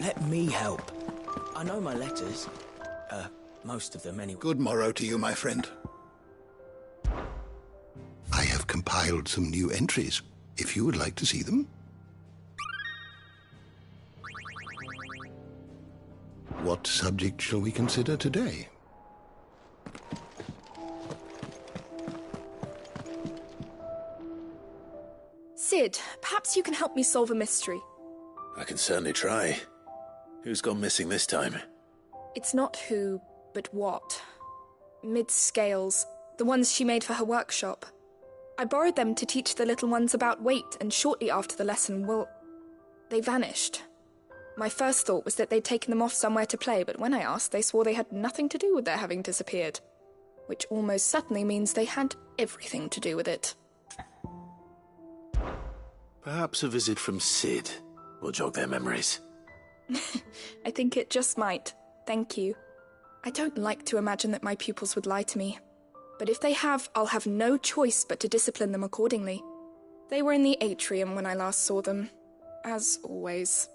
Let me help. I know my letters. Most of them anyway. Good morrow to you, my friend. I have compiled some new entries, if you would like to see them. What subject shall we consider today? Sid, perhaps you can help me solve a mystery. I can certainly try. Who's gone missing this time? It's not who, but what. Mid's scales, the ones she made for her workshop. I borrowed them to teach the little ones about weight, and shortly after the lesson, they vanished. My first thought was that they'd taken them off somewhere to play, but when I asked, they swore they had nothing to do with their having disappeared. Which almost certainly means they had everything to do with it. Perhaps a visit from Sid will jog their memories. I think it just might. Thank you. I don't like to imagine that my pupils would lie to me. But if they have, I'll have no choice but to discipline them accordingly. They were in the atrium when I last saw them. As always.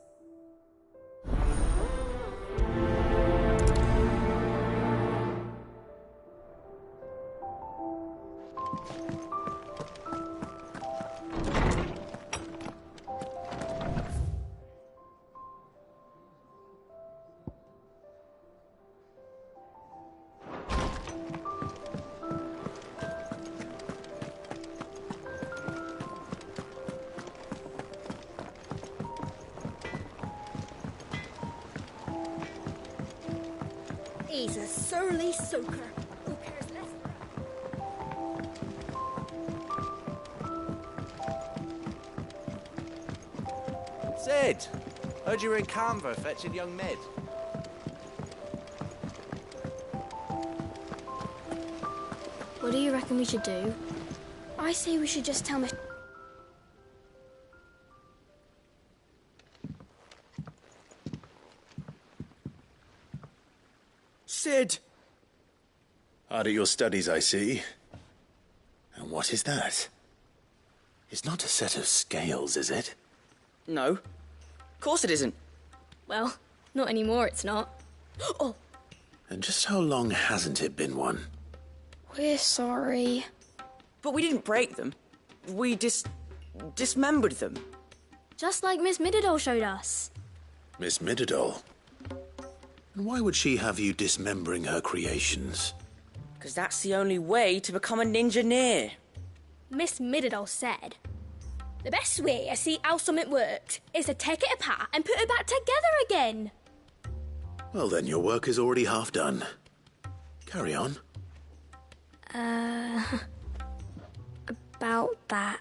He's a surly soaker. Who cares less? Sid! Heard you were in Canva fetching young Med. What do you reckon we should do? I say we should just tell Miss... Sid! Hard at your studies, I see. And what is that? It's not a set of scales, is it? No. Of course it isn't. Well, not anymore, it's not. Oh! And just how long hasn't it been one? We're sorry. But we didn't break them. We dismembered them. Just like Miss Mididol showed us. Miss Mididol? And why would she have you dismembering her creations? Because that's the only way to become a ninja-neer. Miss Mididol said, the best way to see how something worked is to take it apart and put it back together again. Well then, your work is already half done. Carry on. About that.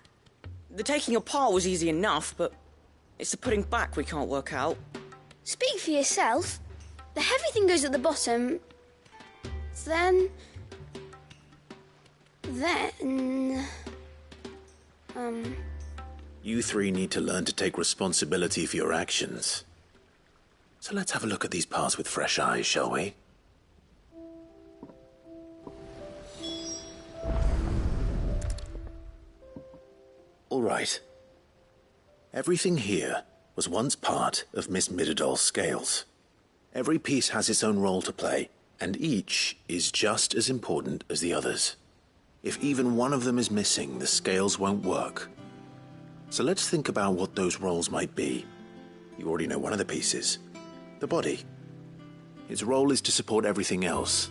The taking apart was easy enough, but it's the putting back we can't work out. Speak for yourself. The heavy thing goes at the bottom. Then... You three need to learn to take responsibility for your actions. So let's have a look at these parts with fresh eyes, shall we? All right. Everything here was once part of Miss Mididol's scales. Every piece has its own role to play, and each is just as important as the others. If even one of them is missing, the scales won't work. So let's think about what those roles might be. You already know one of the pieces. The body. Its role is to support everything else.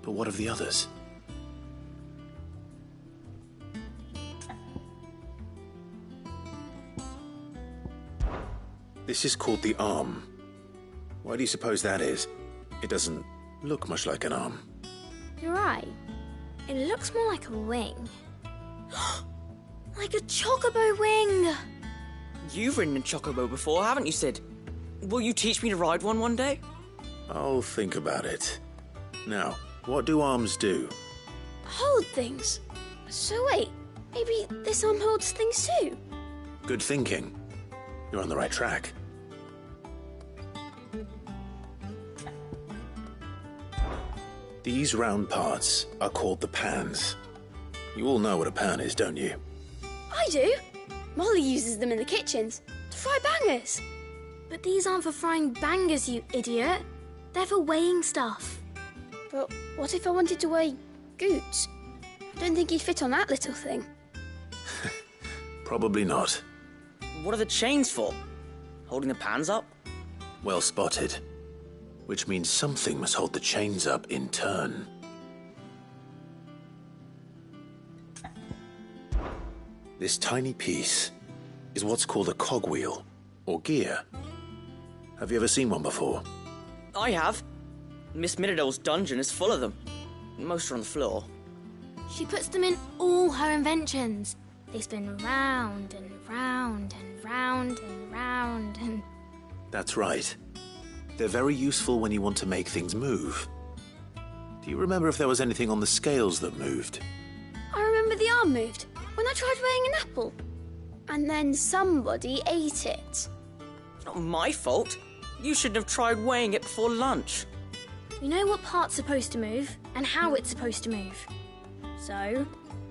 But what of the others? This is called the arm. Why do you suppose that is? It doesn't look much like an arm. You're right. It looks more like a wing. Like a chocobo wing! You've ridden a chocobo before, haven't you, Sid? Will you teach me to ride one day? I'll think about it. Now, what do arms do? Hold things. So wait, maybe this arm holds things too? Good thinking. You're on the right track. These round parts are called the pans. You all know what a pan is, don't you? I do. Molly uses them in the kitchens to fry bangers. But these aren't for frying bangers, you idiot. They're for weighing stuff. But what if I wanted to weigh Goots? I don't think he'd fit on that little thing. Probably not. What are the chains for? Holding the pans up? Well spotted. Which means something must hold the chains up in turn. This tiny piece is what's called a cogwheel, or gear. Have you ever seen one before? I have. Miss Mididol's dungeon is full of them. Most are on the floor. She puts them in all her inventions. They spin round and round and round and round and... That's right. They're very useful when you want to make things move. Do you remember if there was anything on the scales that moved? I remember the arm moved when I tried weighing an apple. And then somebody ate it. It's not my fault. You shouldn't have tried weighing it before lunch. We know what part's supposed to move and how it's supposed to move. So,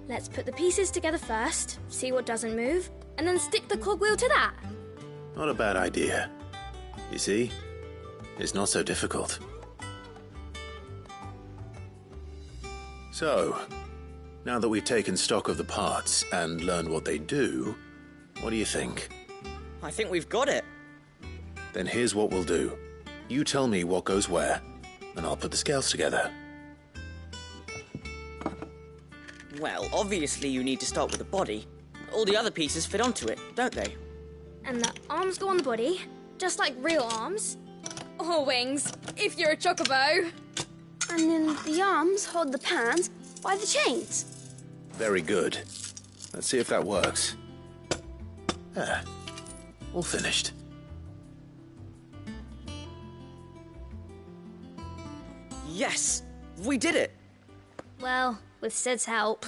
let's put the pieces together first, see what doesn't move, and then stick the cogwheel to that. Not a bad idea. You see? It's not so difficult. So, now that we've taken stock of the parts and learned what they do, what do you think? I think we've got it. Then here's what we'll do. You tell me what goes where, and I'll put the scales together. Well, obviously you need to start with the body. All the other pieces fit onto it, don't they? And the arms go on the body, just like real arms. Or wings, if you're a chocobo. And then the arms hold the pans by the chains. Very good. Let's see if that works. There. All finished. Yes! We did it! Well, with Sid's help.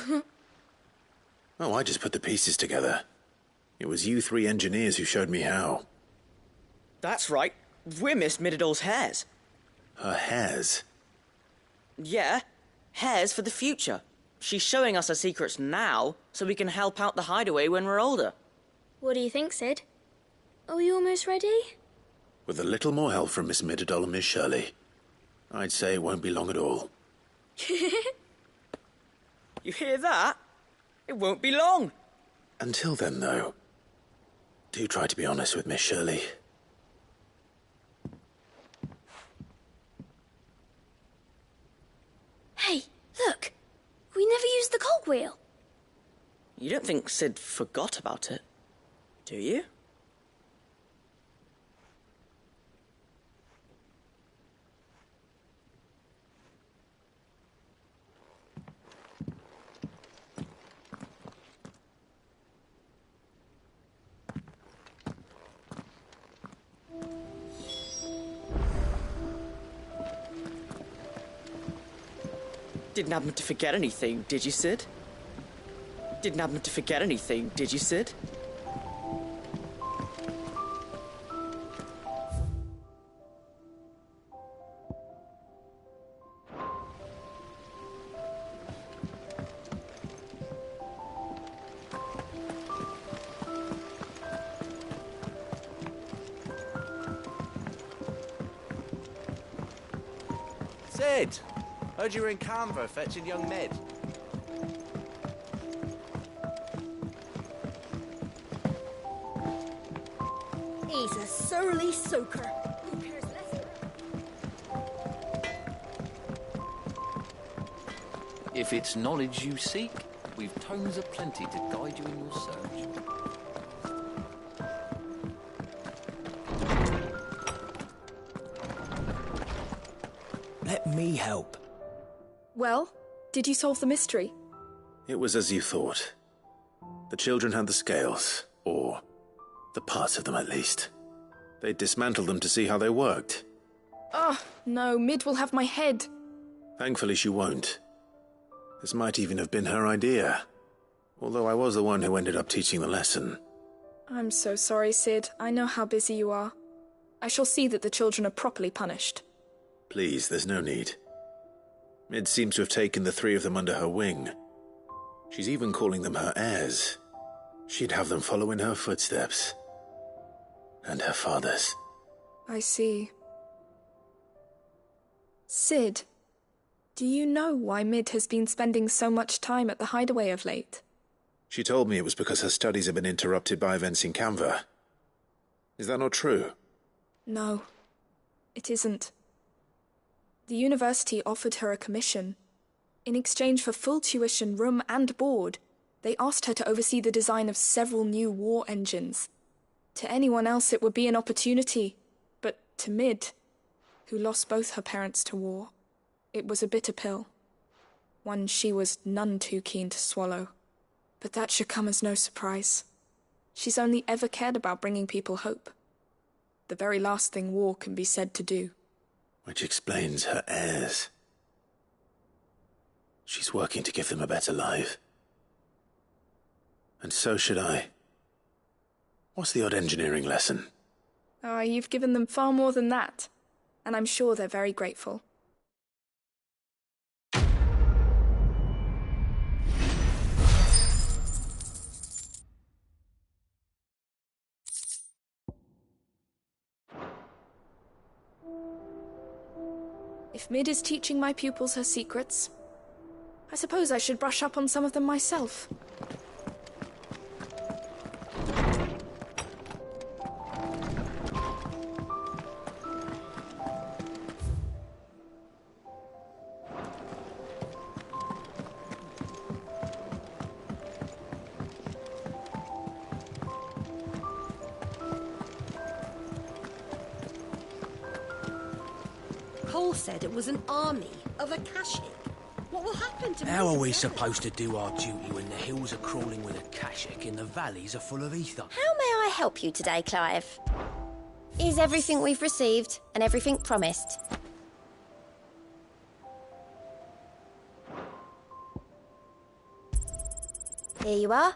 Oh, I just put the pieces together. It was you three engineers who showed me how. That's right. We're Miss Mididol's hares. Her hairs? Yeah, hares for the future. She's showing us her secrets now, so we can help out the hideaway when we're older. What do you think, Sid? Are we almost ready? With a little more help from Miss Middledol and Miss Shirley, I'd say it won't be long at all. You hear that? It won't be long. Until then, though, do try to be honest with Miss Shirley. Hey, look! We never used the cogwheel. You don't think Sid forgot about it, do you? Didn't happen to forget anything, did you, Sid? Didn't happen to forget anything, did you, Sid? Sid! Heard you were in Canva fetching young Med. He's a surly soaker. Who cares less If it's knowledge you seek, we've tomes aplenty to guide you in your search. Let me help. Well, did you solve the mystery? It was as you thought. The children had the scales, or the parts of them at least. They dismantled them to see how they worked. Oh, no, Mid will have my head. Thankfully she won't. This might even have been her idea, although I was the one who ended up teaching the lesson. I'm so sorry, Sid. I know how busy you are. I shall see that the children are properly punished. Please, there's no need. Mid seems to have taken the three of them under her wing. She's even calling them her heirs. She'd have them follow in her footsteps. And her father's. I see. Sid, do you know why Mid has been spending so much time at the hideaway of late? She told me it was because her studies have been interrupted by events in Canva. Is that not true? No, it isn't. The university offered her a commission. In exchange for full tuition, room and board, they asked her to oversee the design of several new war engines. To anyone else it would be an opportunity, but to Mid, who lost both her parents to war, it was a bitter pill. One she was none too keen to swallow. But that should come as no surprise. She's only ever cared about bringing people hope. The very last thing war can be said to do. Which explains her heirs. She's working to give them a better life. And so should I. What's the odd engineering lesson? Ah, you've given them far more than that. And I'm sure they're very grateful. If Mid is teaching my pupils her secrets, I suppose I should brush up on some of them myself. Cole said it was an army of Akashic. What will happen to How are we supposed to do our duty when the hills are crawling with Akashic and the valleys are full of ether? How may I help you today, Clive? Is everything we've received and everything promised? Here you are.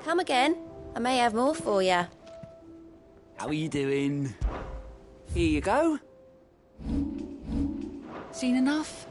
Come again. I may have more for you. How are you doing? Here you go. Seen enough?